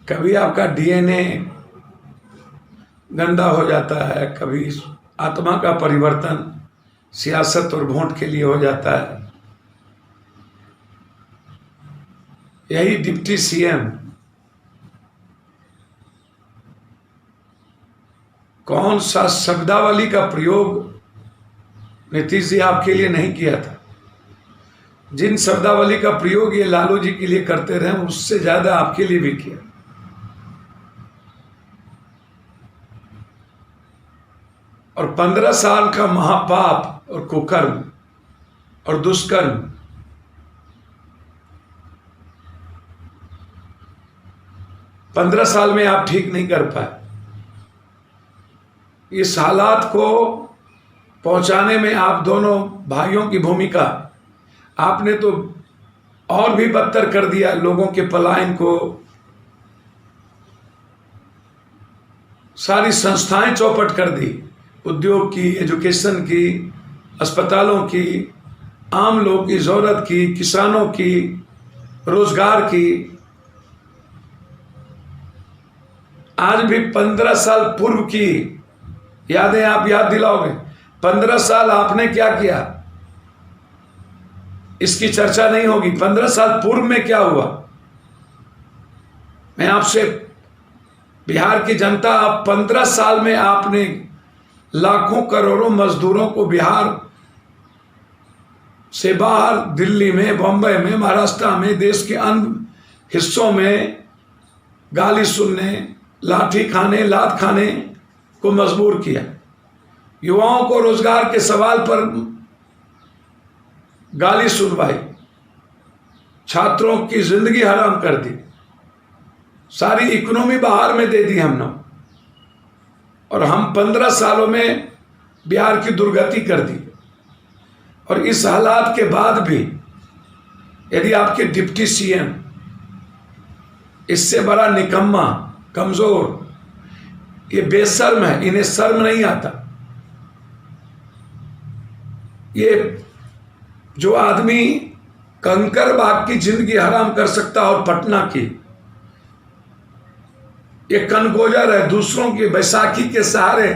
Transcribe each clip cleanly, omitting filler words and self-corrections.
कभी आपका डीएनए गंदा हो जाता है, कभी आत्मा का परिवर्तन सियासत और वोट के लिए हो जाता है। यही डिप्टी सीएम कौन सा शब्दावली का प्रयोग नीतीश जी आपके लिए नहीं किया था। जिन शब्दावली का प्रयोग ये लालू जी के लिए करते रहे, उससे ज्यादा आपके लिए भी किया। और 15 साल का महापाप और कुकर्म और दुष्कर्म, पंद्रह साल में आप ठीक नहीं कर पाए। इस हालात को पहुंचाने में आप दोनों भाइयों की भूमिका, आपने तो और भी बदतर कर दिया। लोगों के पलायन को, सारी संस्थाएं चौपट कर दी, उद्योग की, एजुकेशन की, अस्पतालों की, आम लोगों की जरूरत की, किसानों की, रोजगार की। आज भी 15 साल पूर्व की यादें आप याद दिलाओगे। 15 साल आपने क्या किया, इसकी चर्चा नहीं होगी। 15 साल पूर्व में क्या हुआ, मैं आपसे, बिहार की जनता, आप 15 साल में आपने लाखों करोड़ों मजदूरों को बिहार से बाहर, दिल्ली में, बंबई में, महाराष्ट्र में, देश के अन्य हिस्सों में गाली सुनने, लाठी खाने, लात खाने को मजबूर किया। युवाओं को रोजगार के सवाल पर गाली सुनवाई, छात्रों की जिंदगी हराम कर दी, सारी इकोनॉमी बाहर में दे दी हमने। और हम 15 सालों में बिहार की दुर्गति कर दी। और इस हालात के बाद भी यदि आपके डिप्टी सीएम इससे बड़ा निकम्मा, कमजोर, ये बेशर्म है, इन्हें शर्म नहीं आता। ये जो आदमी कंकरबाग की जिंदगी हराम कर सकता और पटना की, ये कनगोजर है, दूसरों की बैसाखी के सहारे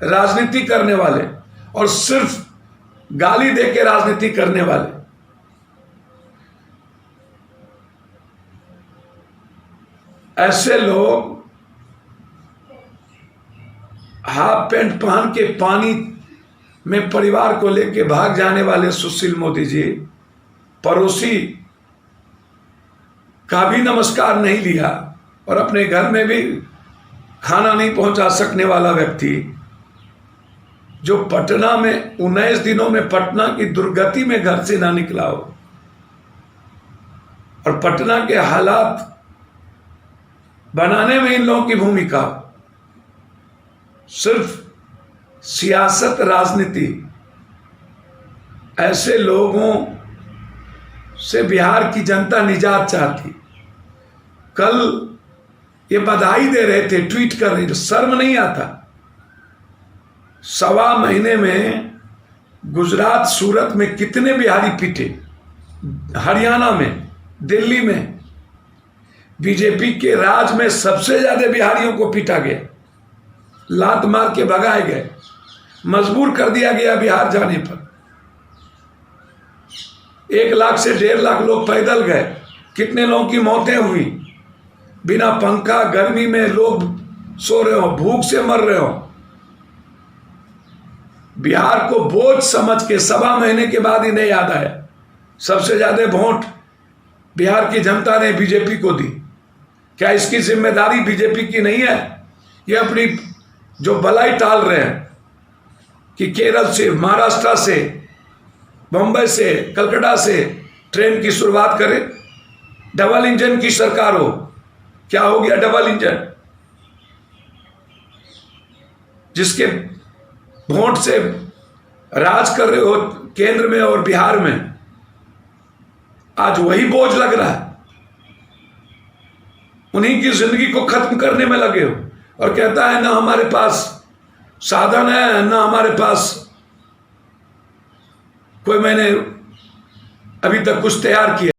राजनीति करने वाले और सिर्फ गाली दे के राजनीति करने वाले। ऐसे लोग हाफ पैंट पहन के पानी में परिवार को लेके भाग जाने वाले सुशील मोदी जी, पड़ोसी का भी नमस्कार नहीं लिया और अपने घर में भी खाना नहीं पहुंचा सकने वाला व्यक्ति, जो पटना में 19 दिनों में पटना की दुर्गति में घर से ना निकला हो, और पटना के हालात बनाने में इन लोगों की भूमिका सिर्फ सियासत, राजनीति। ऐसे लोगों से बिहार की जनता निजात चाहती। कल ये बधाई दे रहे थे, ट्वीट कर रहे थे, शर्म नहीं आता। 1.25 महीने में गुजरात, सूरत में कितने बिहारी पीटे, हरियाणा में, दिल्ली में, बीजेपी के राज में सबसे ज्यादा बिहारियों को पीटा गया, लात मार के भगाए गए, मजबूर कर दिया गया बिहार जाने पर। 1 लाख से 1.5 लाख लोग पैदल गए। कितने लोगों की मौतें हुई, बिना पंखा, गर्मी में लोग सो रहे हो, भूख से मर रहे हो। बिहार को बोझ समझ के 1.25 महीने के बाद इन्हें याद आया। सबसे ज्यादा वोट बिहार की जनता ने बीजेपी को दी। क्या इसकी जिम्मेदारी बीजेपी की नहीं है? ये अपनी जो भलाई टाल रहे हैं कि केरल से, महाराष्ट्र से, बंबई से, कलकत्ता से ट्रेन की शुरुआत करें, डबल इंजन की सरकार हो। क्या हो गया डबल इंजन? जिसके वोट से राज कर रहे हो केंद्र में और बिहार में, आज वही बोझ लग रहा है। उन्हीं की जिंदगी को खत्म करने में लगे हो और कहता है ना हमारे पास साधन है, ना हमारे पास कोई, मैंने अभी तक कुछ तैयार किया।